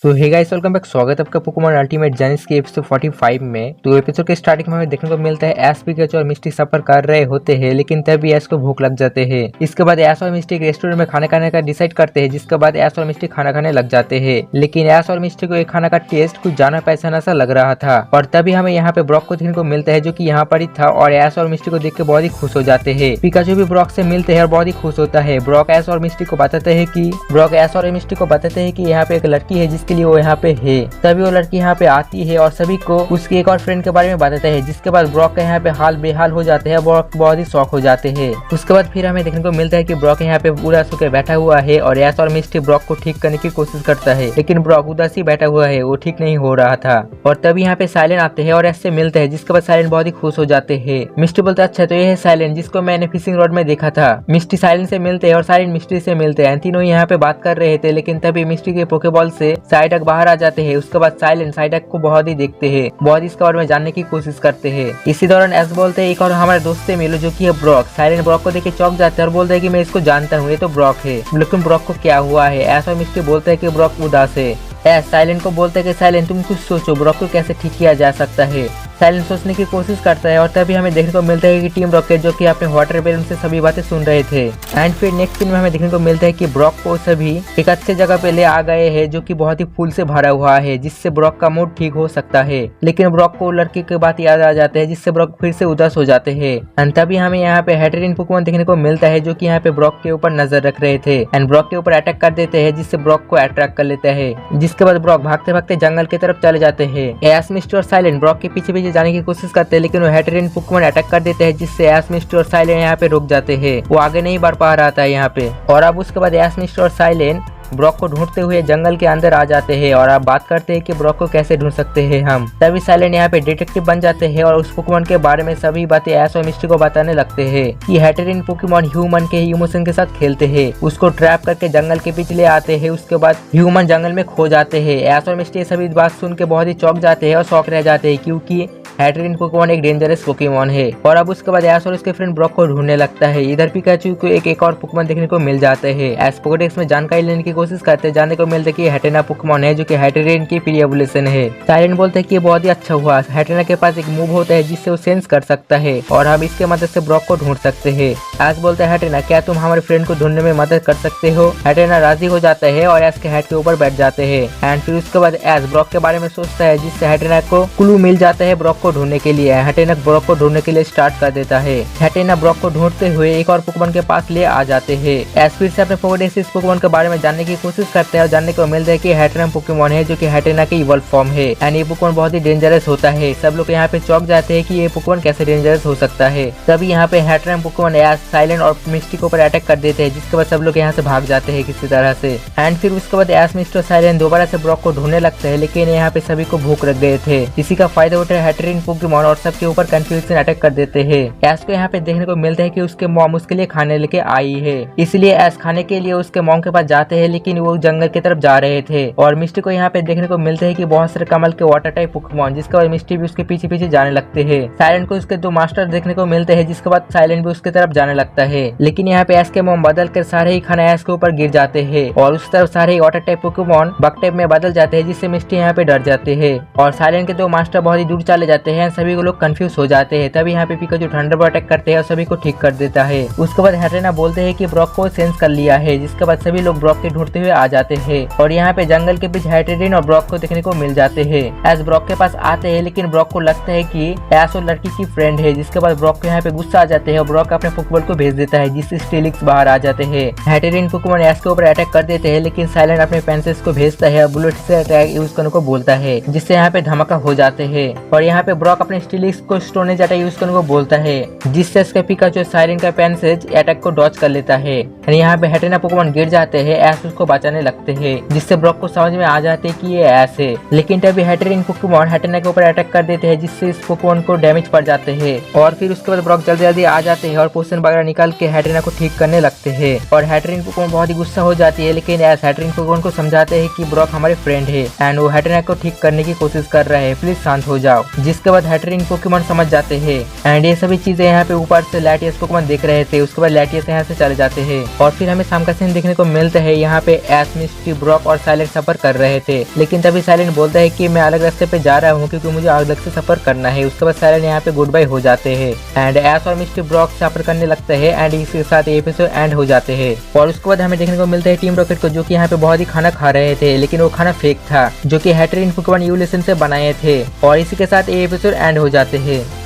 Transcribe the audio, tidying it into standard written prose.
तो hey guys, welcome back. स्वागत है आपका पोकेमॉन अल्टीमेट जेनिस के एपिसोड 45 में। तो एपिसोड के स्टार्टिंग में हमें देखने को मिलता है एश, पिकाचू और मिस्टी सफर कर रहे होते हैं, लेकिन तभी एश को भूख लग जाते हैं। इसके बाद एश और मिस्टी एक रेस्टोरेंट में खाना खाने का डिसाइड करते हैं, जिसके बाद एश और मिस्टी खाना खाने लग जाते हैं। लेकिन एश और मिस्टी को एक खाना का टेस्ट कुछ जाना पहचाना सा लग रहा था, और तभी हमें यहाँ पे ब्रॉक को देखने को मिलता है, जो की यहाँ पर ही था, और एश और मिस्टी को देख के बहुत ही खुश हो जाते हैं। पिकाचू भी ब्रॉक से मिलते हैं और बहुत ही खुश होता है। ब्रॉक एश और मिस्टी को बताते हैं कि यहाँ पे एक लड़की है जिसके लिए वो यहाँ पे है। तभी वो लड़की यहाँ पे आती है और सभी को उसके एक और फ्रेंड के बारे में बताता है, जिसके बाद ब्रॉक का यहाँ पे हाल बेहाल हो जाते हैं। ब्रॉक बहुत ही शौक हो जाते हैं। उसके बाद फिर हमें देखने को मिलता है कि ब्रॉक यहाँ पे उदास होकर बैठा हुआ है, और एश और मिस्टी ब्रॉक को ठीक करने की कोशिश करता है, लेकिन ब्रॉक उदास ही बैठा हुआ है, वो ठीक नहीं हो रहा था। और तभी यहाँ पे साइलेंट आते हैं और एश से मिलते हैं, जिसके बाद साइलेंट बहुत ही खुश हो जाते हैं। मिस्टी बोलते हैं, अच्छा तो ये है साइलेंट जिसको मैंने फिशिंग रॉड में देखा था। मिस्टी साइलेंट से मिलते हैं और साइलेंट मिस्टी से मिलते हैं। तीनों यहाँ पे बात कर रहे थे, लेकिन तभी मिस्टी के पोकेबॉल से साइडक बाहर आ जाते हैं। उसके बाद साइलेंट साइडक को बहुत ही देखते हैं, बहुत ही इसके बारे में जानने की कोशिश करते हैं। इसी दौरान एश बोलते हैं, एक और हमारे दोस्त से मिलो, जो कि है ब्रॉक। साइलेंट ब्रॉक को देख के चौंक जाते हैं और बोलते हैं कि मैं इसको जानता हूँ, ये तो ब्रॉक है। लेकिन ब्रॉक को क्या हुआ है? एश और मिस्टी बोलते हैं कि ब्रॉक उदास है। एश साइलेंट को बोलते हैं कि साइलेंट तुम कुछ सोचो, ब्रॉक को कैसे ठीक किया जा सकता है। साइलेंट सोचने की कोशिश करता है, और तभी हमें देखने को मिलता है कि टीम रॉकेट, जो कि अपने वाटर बैलून से सभी बातें सुन रहे थे। एंड फिर नेक्स्ट सीन में हमें देखने को मिलता है कि ब्रॉक को सभी एक अच्छे जगह पे ले आ गए हैं, जो कि बहुत ही फूल से भरा हुआ है, जिससे ब्रॉक का मूड ठीक हो सकता है। लेकिन ब्रॉक को लड़की की बात याद आ जाते हैं, जिससे ब्रॉक फिर से उदास हो जाते हैं। एंड तभी हमें यहाँ पे हैटेरिन पोकेमॉन देखने को मिलता है, जो कि यहाँ पे ब्रॉक के ऊपर नजर रख रहे थे, एंड ब्रॉक के ऊपर अटैक कर देते हैं, जिससे ब्रॉक को अट्रैक्ट कर लेता है। जिसके बाद ब्रॉक भागते भागते जंगल की तरफ चले जाते हैं। एश, मिस्टी और साइलेंट ब्रॉक के पीछे पीछे जाने की कोशिश करते हैं, लेकिन वो हैटेरिन पोकेमॉन अटैक कर देते हैं, जिससे एश, मिस्टी और साइलेंट यहाँ पे रुक जाते हैं। वो आगे नहीं बढ़ पा रहा था यहाँ पे। और अब उसके बाद एश, मिस्टी और साइलेंट ब्रॉक को ढूंढते हुए जंगल के अंदर आ जाते हैं, और आप बात करते हैं कि ब्रॉक को कैसे ढूंढ सकते हैं हम। तभी साइलेंट यहाँ पे डिटेक्टिव बन जाते हैं, और उस पोकेमॉन के बारे में सभी बातें एश और मिस्टी को बताने लगते हैं कि हैटेरिन पोकेमॉन ह्यूमन के इमोशन के साथ खेलते हैं, उसको ट्रैप करके जंगल के बीच ले आते हैं। उसके बाद ह्यूमन जंगल में खो जाते हैं। एश और मिस्टी सभी बात सुन के बहुत ही चौंक जाते हैं और शौक रह जाते हैं, क्योंकि हैटेरिन पोकेमॉन एक डेंजरस पोकेमॉन है। और अब उसके बाद एश और उसके फ्रेंड ब्रॉक को ढूंढने लगता है। इधर पिकाचू को एक और पोकेमॉन देखने को मिल जाते हैं। एश पोकेडेक्स में जानकारी लेने की कोशिश करते हैं, जानने को मिलता है कि हैटेना पोकेमॉन है, जो कि हैटेरिन की प्री एवोल्यूशन है। साइलेंट बोलते हैं कि ये बहुत ही अच्छा हुआ, हैटेना के पास एक मूव होता है जिससे वो सेंस कर सकता है, और हम इसके मदद से ब्रॉक को ढूंढ सकते हैं। एश बोलता है, हैटेना क्या तुम हमारे फ्रेंड को ढूंढने में मदद कर सकते हो? हैटेना राजी हो जाता है और एश के हेड के ऊपर बैठ जाते हैं। एंड फिर उसके बाद एश ब्रॉक के बारे में सोचता है, जिससे हैटेना को क्लू मिल जाता है ब्रॉक को ढूंढने के लिए। हैटेना ब्रॉक को ढूंढने के लिए स्टार्ट कर देता है। हैटेना ब्रॉक को ढूंढते हुए एक और पोकेमॉन के पास ले आ जाते हैं। एश फिर से अपने पोकेडेक्स इस पोकेमॉन के बारे में जानने की कोशिश करते हैं, और जानने को मिलता है कि हैटेना पोकेमॉन है, जो कि हैटेना की इवॉल्व फॉर्म है। एंड ये पोकेमॉन बहुत ही डेंजरस होता है। सब लोग यहाँ पे चौंक जाते हैं कि ये पोकेमॉन कैसे डेंजरस हो सकता है। तभी यहाँ पे हैटेना पोकेमॉन एश, साइलेंट और मिस्टी के ऊपर अटैक कर देते हैं, जिसके बाद सब लोग यहाँ से भाग जाते हैं किसी तरह से। एंड फिर उसके बाद एश, मिस्टी और साइलेंट दोबारा से ब्रॉक को ढूंढने लगते हैं, लेकिन यहाँ पे सभी को भूख लग गए थे। इसी का फायदा उठा हैटेरिन पोकेमॉन और सबके ऊपर कंफ्यूजन अटैक कर देते हैं। एश को यहाँ पे देखने को मिलता है कि उसके मॉम उसके लिए खाने लेके आई है, इसलिए एश खाने के लिए उसके मॉम के पास जाते हैं, लेकिन वो जंगल की तरफ जा रहे थे। और मिस्टी को यहाँ पे देखने को मिलते हैं कि बहुत सारे कमल के वाटर टाइप पोकेमॉन, जिसके बाद मिस्टी भी उसके पीछे पीछे जाने लगते हैं। साइलेंट को उसके दो मास्टर देखने को मिलते हैं, जिसके बाद साइलेंट भी उसके तरफ जाने लगता है। लेकिन यहाँ पे एश के मॉम बदल कर सारे ही खाना एश के ऊपर गिर जाते हैं, और उस तरफ सारे ही water type Pokémon bug type में बदल जाते हैं, जिससे मिस्टी यहाँ पे डर जाते हैं। और साइलेंट के दो मास्टर बहुत ही दूर चले जाते हैं, सभी लोग कंफ्यूज हो जाते हैं। तभी यहाँ पे पिकाचू थंडरबर्ड अटैक करते हैं और सभी को ठीक कर देता है। उसके बाद हैटेना बोलते हैं कि ब्रॉक को सेंस कर लिया है, जिसके बाद सभी लोग ब्रॉक के ढूंढते हुए आ जाते हैं, और यहाँ पे जंगल के बीच हैटेरिन और ब्रॉक को देखने को मिल जाते हैं। एश ब्रॉक के पास आते हैं, लेकिन ब्रॉक को लगता है कि एश और लड़की की फ्रेंड है, जिसके बाद ब्रॉक को यहाँ पे गुस्सा आ जाते हैं, और ब्रॉक अपने पोकेबॉल को भेज देता है, जिससे स्टेलिक्स बाहर आ जाते हैं। हैटेरिन पोकेमॉन एश के ऊपर अटैक कर देते हैं, लेकिन साइलेंट अपने पेंसिल्स को भेजता है और बुलेट से अटैक यूज करने को बोलता है, जिससे यहाँ पे धमाका हो जाते हैं। और यहाँ पे ब्रॉक अपने स्टेलिक्स को स्टोनेज अटैक यूज करने को बोलता है, जिससे इसका पिकाचू साइलेंट का पेंसेज अटैक को डॉच कर लेता है। यहाँ पे हैटेना पोकेमॉन गिर जाते हैं, एश उसको बचाने लगते हैं, जिससे ब्रॉक को समझ में आ जाते हैं कि ये एश है। लेकिन तभी हैटेरिन पोकेमॉन हैटेना के ऊपर अटैक कर देते हैं, जिससे इस पोकेमॉन को डैमेज पड़ जाते हैं। और फिर उसके बाद ब्रॉक जल्दी जल्दी आ जाते हैं और पोशन वगैरह निकाल के हैटेना को ठीक करने लगते हैं। और हैटेरिन पोकेमॉन बहुत ही गुस्सा हो जाती है, लेकिन एश हैटेरिन पोकेमॉन को समझाते हैं कि ब्रॉक हमारे फ्रेंड है, एंड वो हैटेना को ठीक करने की कोशिश कर रहे हैं, प्लीज शांत हो जाओ। जिसके इसके बाद हैटरिंग पोकेमॉन समझ जाते हैं एंड ये सभी चीजें यहाँ पे ऊपर से लैटियस पोकेमॉन देख रहे थे। उसके बाद लैटियस यहाँ से चले जाते हैं और फिर हमें शाम का सीन देखने को मिलता है। यहाँ पे एस, मिस्टी, ब्रॉक और साइलेंट सफर कर रहे थे, लेकिन तभी साइलेंट बोलता है कि मैं अलग रास्ते पे जा रहा हूँ क्योंकि मुझे अलग से सफर करना है। उसके बाद साइलेंट यहाँ पे गुड बाय हो जाते हैं एंड एस और मिस्टी ब्रॉक सफर करने लगते हैं एंड इसके साथ एपिसोड एंड हो जाते हैं। और उसके बाद हमें देखने को मिलता है टीम रॉकेट को, जो कि यहाँ पे बहुत ही खाना खा रहे थे, लेकिन वो खाना फेक था जो कि हैटरिन पोकेमॉन इवोल्यूशन से बनाए थे। और इसी के साथ ये एपिसोड एंड हो जाते हैं।